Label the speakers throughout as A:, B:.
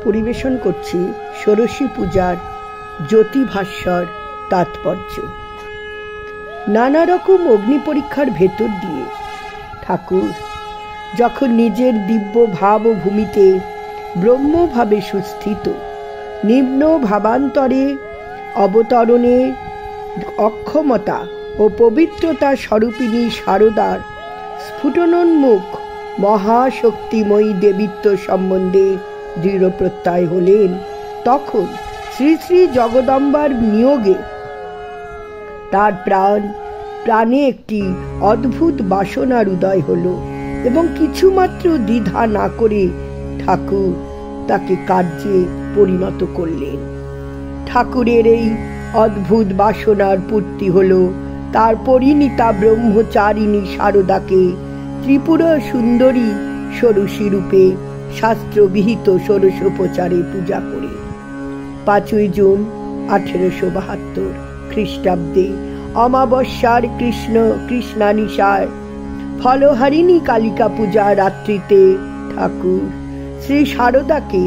A: পরিবেশন করছি ষোড়শী পূজার জ্যোতিভাস্বর তাৎপর্য। নানা রকম অগ্নি পরীক্ষার ভেতর দিয়ে ঠাকুর যখন নিজের দিব্য ভাব ও ভূমিতে ব্রহ্মভাবে সুস্থিত নিম্ন ভাবান্তরে অবতরণে অক্ষমতা ও পবিত্রতা স্বরূপিণী শারদার স্ফুটনোন্মুখ মহাশক্তিময়ী দেবীত্ব সম্বন্ধে দৃঢ় প্রত্যয় হলেন, তখন শ্রী শ্রী জগদম্বার নিয়োগে তার প্রাণে একটি অদ্ভুত বাসনার উদয় হল এবং কিছুমাত্র দ্বিধা না করে ঠাকুর তাকে কার্যে পরিণত করলেন। ঠাকুরের এই অদ্ভুত বাসনার পূর্তি হল তার পরিণীতা ব্রহ্মচারিণী শারদাকে ত্রিপুর সুন্দরী ষোড়শী রূপে শাস্ত্রবিহিত ষোড়শোপচারে পূজা করে 5ই জুন 1872 খ্রিস্টাব্দে অমাবস্যার কৃষ্ণানিশায় ফলহারিণী কালিকা পূজা রাত্রিতে ঠাকুর শ্রী শারদাকে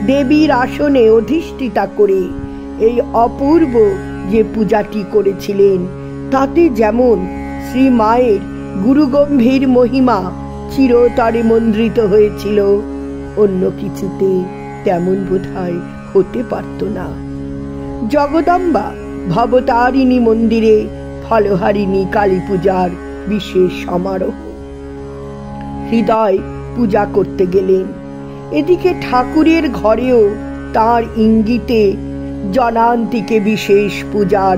A: দেবীর আসনে অধিষ্ঠিতা করে এই অপূর্ব যে পূজাটি করেছিলেন, তাতে যেমন শ্রী মায়ের গুরুগম্ভীর মহিমা চিরতরে মন্দ্রিত হয়েছিল, অন্য কিছুতে তেমন বোধহয় হতে পারত না। জগদম্বা ভবতারিণী মন্দিরে ফলহারিণী কালী পূজার বিশেষ সমারোহ। হৃদয় পূজা করতে গেলেন। এদিকে ঠাকুরের ঘরেও তার ইঙ্গিতে জনান্তিকে বিশেষ পূজার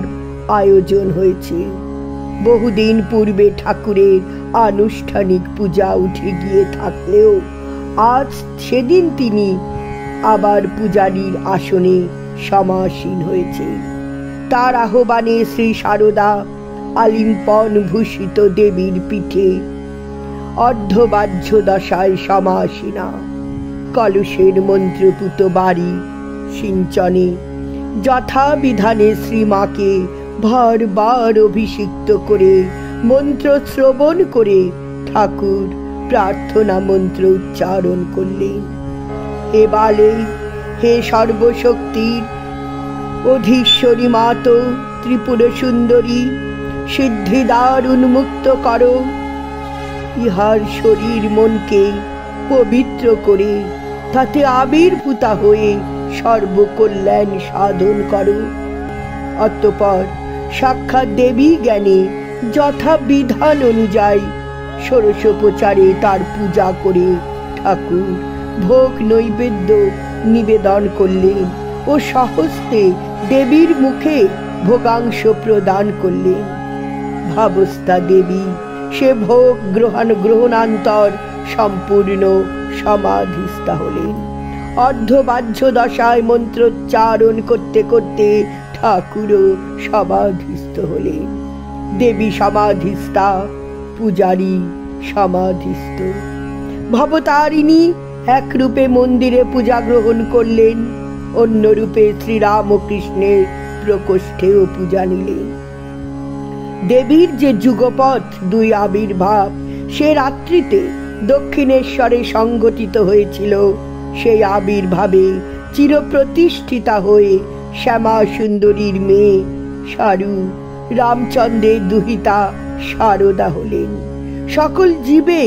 A: আয়োজন হয়েছে। বহুদিন পূর্বে ঠাকুরের আনুষ্ঠানিক পূজা উঠে গিয়ে থাকলেও আজ সেদিন তিনি আবার পূজারীর আসনে সমাসীন হয়েছে। তার আহ্বানে শ্রী শারদা আলিম্পন ভূষিত দেবীর পীঠে অর্ধবাহ্য দশায় সমাসীনা। কলসের মন্ত্রপুত বাড়ি সিঞ্চনে যথাবিধানে শ্রীমাকে বারবার অভিষিক্ত করে মন্ত্র শ্রবণ করে ঠাকুর প্রার্থনা মন্ত্র উচ্চারণ করলেন। হে বালে, হে সর্বশক্তির অধীশ্বরী মাত ত্রিপুর সুন্দরী, সিদ্ধিদ্বার উন্মুক্ত করো। ইহার শরীর মনকে পবিত্র করে তাতে আবির্ভূতা হয়ে সর্বকল্যাণ সাধন করো। অতঃপর সাক্ষাৎ দেবী জ্ঞানে যথাবিধান অনুযায়ী ষোড়শোপচারে তার পূজা করে ঠাকুর ভোগ নৈবেদ্য নিবেদন করলেন ও স্বহস্তে দেবীর মুখে ভোগাংশ প্রদান করলেন। ভাবস্থা দেবী সে ভোগ গ্রহণান্তর সম্পূর্ণ সমাধিস্থা হলেন। অর্ধবাহ্য দশায় মন্ত্রোচ্চারণ করতে করতে ঠাকুরও সমাধিস্থ হলেন। দেবী সমাধিস্থা, পূজারী সমাধিস্থ। ভবতারিণী এক রূপে মন্দিরে পূজা গ্রহণ করলেন, অন্য রূপে শ্রীরামকৃষ্ণের প্রকোষ্ঠেও পূজা নিলেন। দেবীর যে যুগপথ দুই আবির্ভাব সে রাত্রিতে দক্ষিণেশ্বরে সংঘটিত হয়েছিল, সেই আবির্ভাবে চিরপ্রতিষ্ঠিতা হয়ে শ্যামা সুন্দরীর মেয়ে সারু রামচন্দ্রের দুহিতা শারদা হলেন। সকল জীবে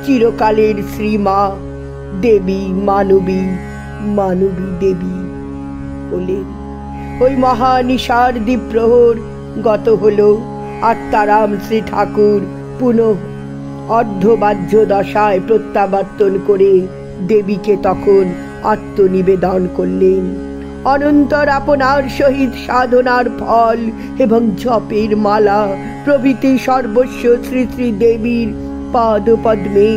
A: চিরকালের শ্রীমা দেবী মানবী দেবী হলেন। ওই মহানিশার দ্বীপ্রহর গত হল। আত্মারাম শ্রী ঠাকুর পুনঃ অর্ধবাহ্য দশায় প্রত্যাবর্তন করে দেবীকে তখন আত্মনিবেদন করলেন। অনন্তর আপনার সহিত সাধনার ফল এবং জপের মালা প্রভৃতি সর্বস্ব শ্রী শ্রী দেবীর পাদপদ্মে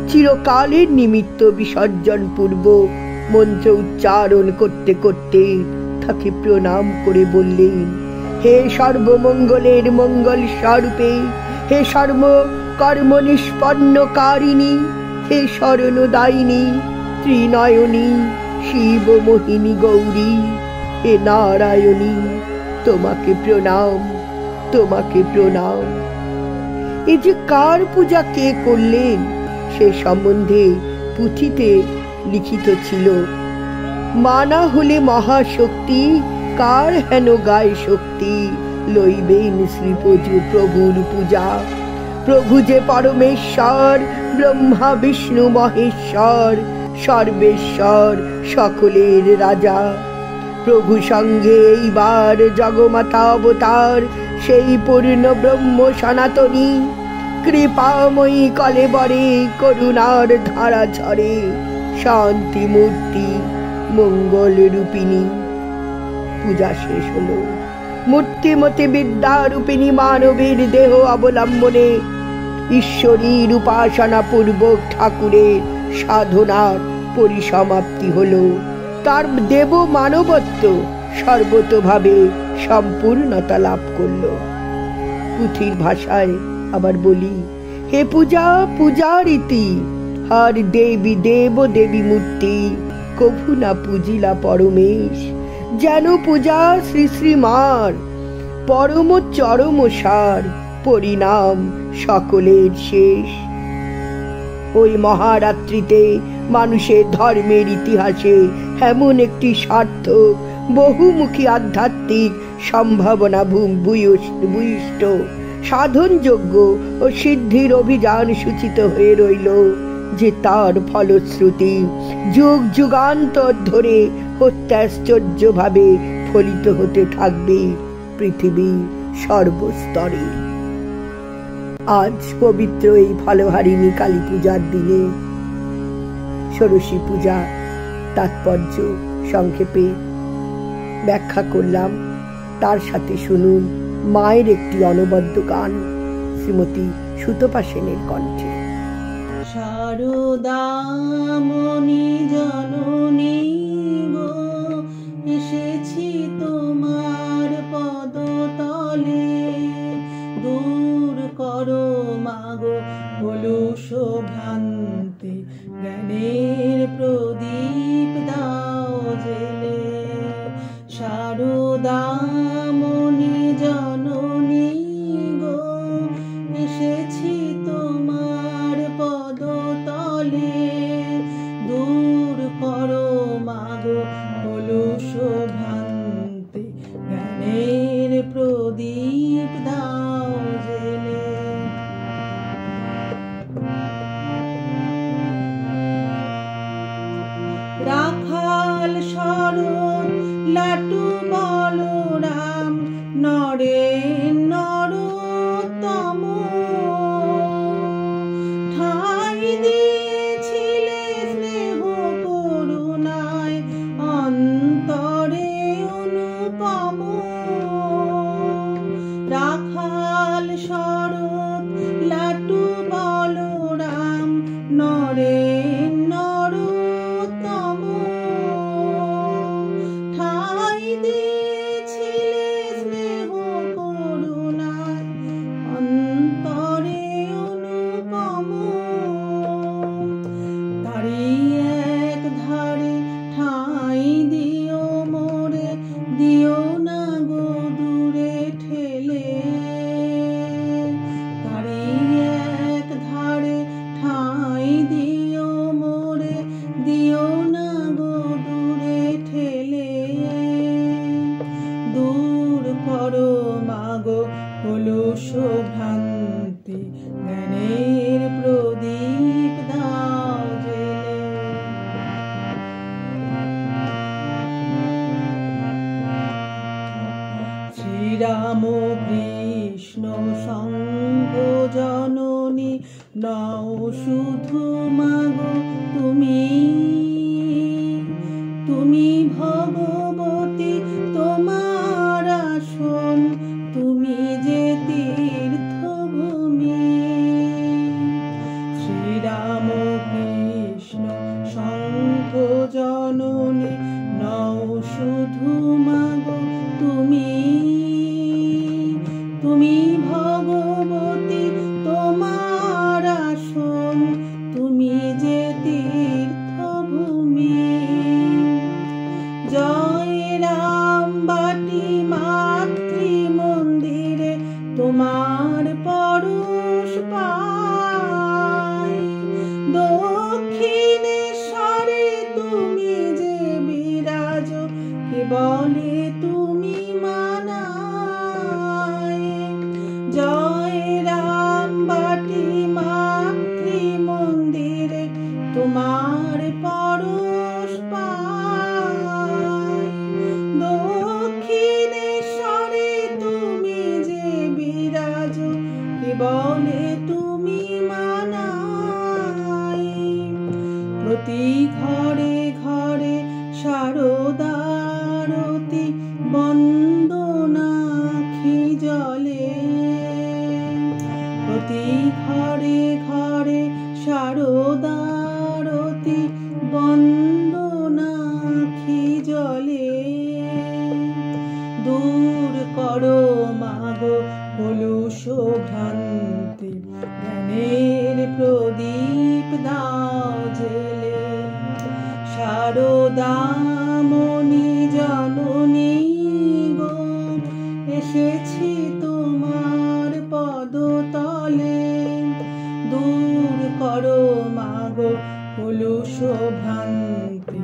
A: চিরকালের নিমিত্ত বিসর্জন পূর্বক মন্ত্র উচ্চারণ করতে করতে তাকে প্রণাম করে বললেন, হে সর্বমঙ্গলের মঙ্গল স্বরূপে, হে সর্ব কর্ম নিষ্পন্নকারিণী, হে শরণদায়িনী ত্রিনয়নী শিব মোহিনী গৌরী, হে নারায়ণী, তোমাকে প্রণাম, তোমাকে প্রণাম। এই যে কার পূজা কে করলেন সে সম্বন্ধে পুঁথিতে লিখিত ছিল। মানা হলে মহাশক্তি, কার হেন গায় শক্তি, লইবেন শ্রীপজু প্রভুর পূজা। প্রভু যে পরমেশ্বর, ব্রহ্মা বিষ্ণু মহেশ্বর, সর্বেশ্বর সকলের রাজা। প্রভু সঙ্গে এইবার জগমাতা অবতার, সেই পূর্ণ ব্রহ্ম সনাতনী, কৃপাময়ী কলেবরে করুণার ধারা ঝরে, শান্তি মূর্তি মঙ্গল রূপিণী। পূজা শেষ হলো। মূর্তিমতি বিদ্যা রূপিণী মানবের দেহ অবলম্বনে ঈশ্বরীর উপাসনা পূর্বক ঠাকুরের সাধনার পরিসমাপ্তি হলো। তার দেব মানবত্ব সর্বতোভাবে সম্পূর্ণতা লাভ করল। পুঁথির ভাষায় আবার বলি, হে পূজা পূজা রীতি, হার দেবী দেব দেবী মূর্তি, কভু না পূজিলা পরমেশ, যেন পূজা শ্রী শ্রীমার, পরম চরম সার, পরিণাম সকলের শেষ। ওই মহারাত্রিতে মানুষের ধর্মের ইতিহাসে এমন একটি সার্থক বহুমুখী আধ্যাত্মিক সম্ভাবনা ভূয়িষ্ঠ সাধনযোগ্য ও সিদ্ধির অভিযান সূচিত হয়ে রইল, যে তার ফলশ্রুতি যুগ যুগান্তর ধরে অত্যাশ্চর্যভাবে ফলিত হতে থাকবে পৃথিবীর সর্বস্তরে। আজ পবিত্র এই ফলহারিণী কালী পূজার দিনে ষোড়শী পূজা তাৎপর্য সংক্ষেপে ব্যাখ্যা করলাম। তার সাথে শুনুন মায়ের একটি অনবদ্য গান শ্রীমতী সুতপা সেনের কণ্ঠে।
B: শারদামণি জননী গো, এসেছি তোমার পদতলে, দূর করো মাগো কলুষ ভ্রান্তি, জ্ঞানের প্রদীপ দাও জেলে। শারদামণি জননী গো, এসেছি তোমার পদতলে, দূর করো মাগো কলুষ ভ্রান্তি, জ্ঞানের প্রদীপ দাও জেলে। রাখাল শরণ লাটু বলরাম, নরে নরোত্তম, ঠাই দিয়েছিলে স্নেহ করুণায়, অন্তরে অনুপম। রাখাল শরণ লাটু বলরাম, নরে নরোত্তম, ঠাই দিয়েছিলে স্নেহ করুণায়, অন্তরে অনুপম। তারি এক ধারে ঠাই দিও মোরে, দিও না গো দূরে ঠেলে। তারি এক ধারে ঠাই দিও মোরে, দিও না গো দূরে ঠেলে। দূর করো মাগো কলুষ ভ্রান্তি, জ্ঞানের প্রদীপ দাও জেলে। শ্রীরাম কৃষ্ণ সঙ্গ জননী, নও শুধু মাগো তুমি, তুমি ভগবতী তোমার আসন, তুমি যে তীর্থভূমি। শ্রীরাম কৃষ্ণ সঙ্গ জননী, নও শুধু মাগো তুমি, তুমি ভগবতী তোমার আসন, বরদামণি জননী গো, এসেছি তোমার পদতলে। দূর করো মাগো কলুষ ভ্রান্তি,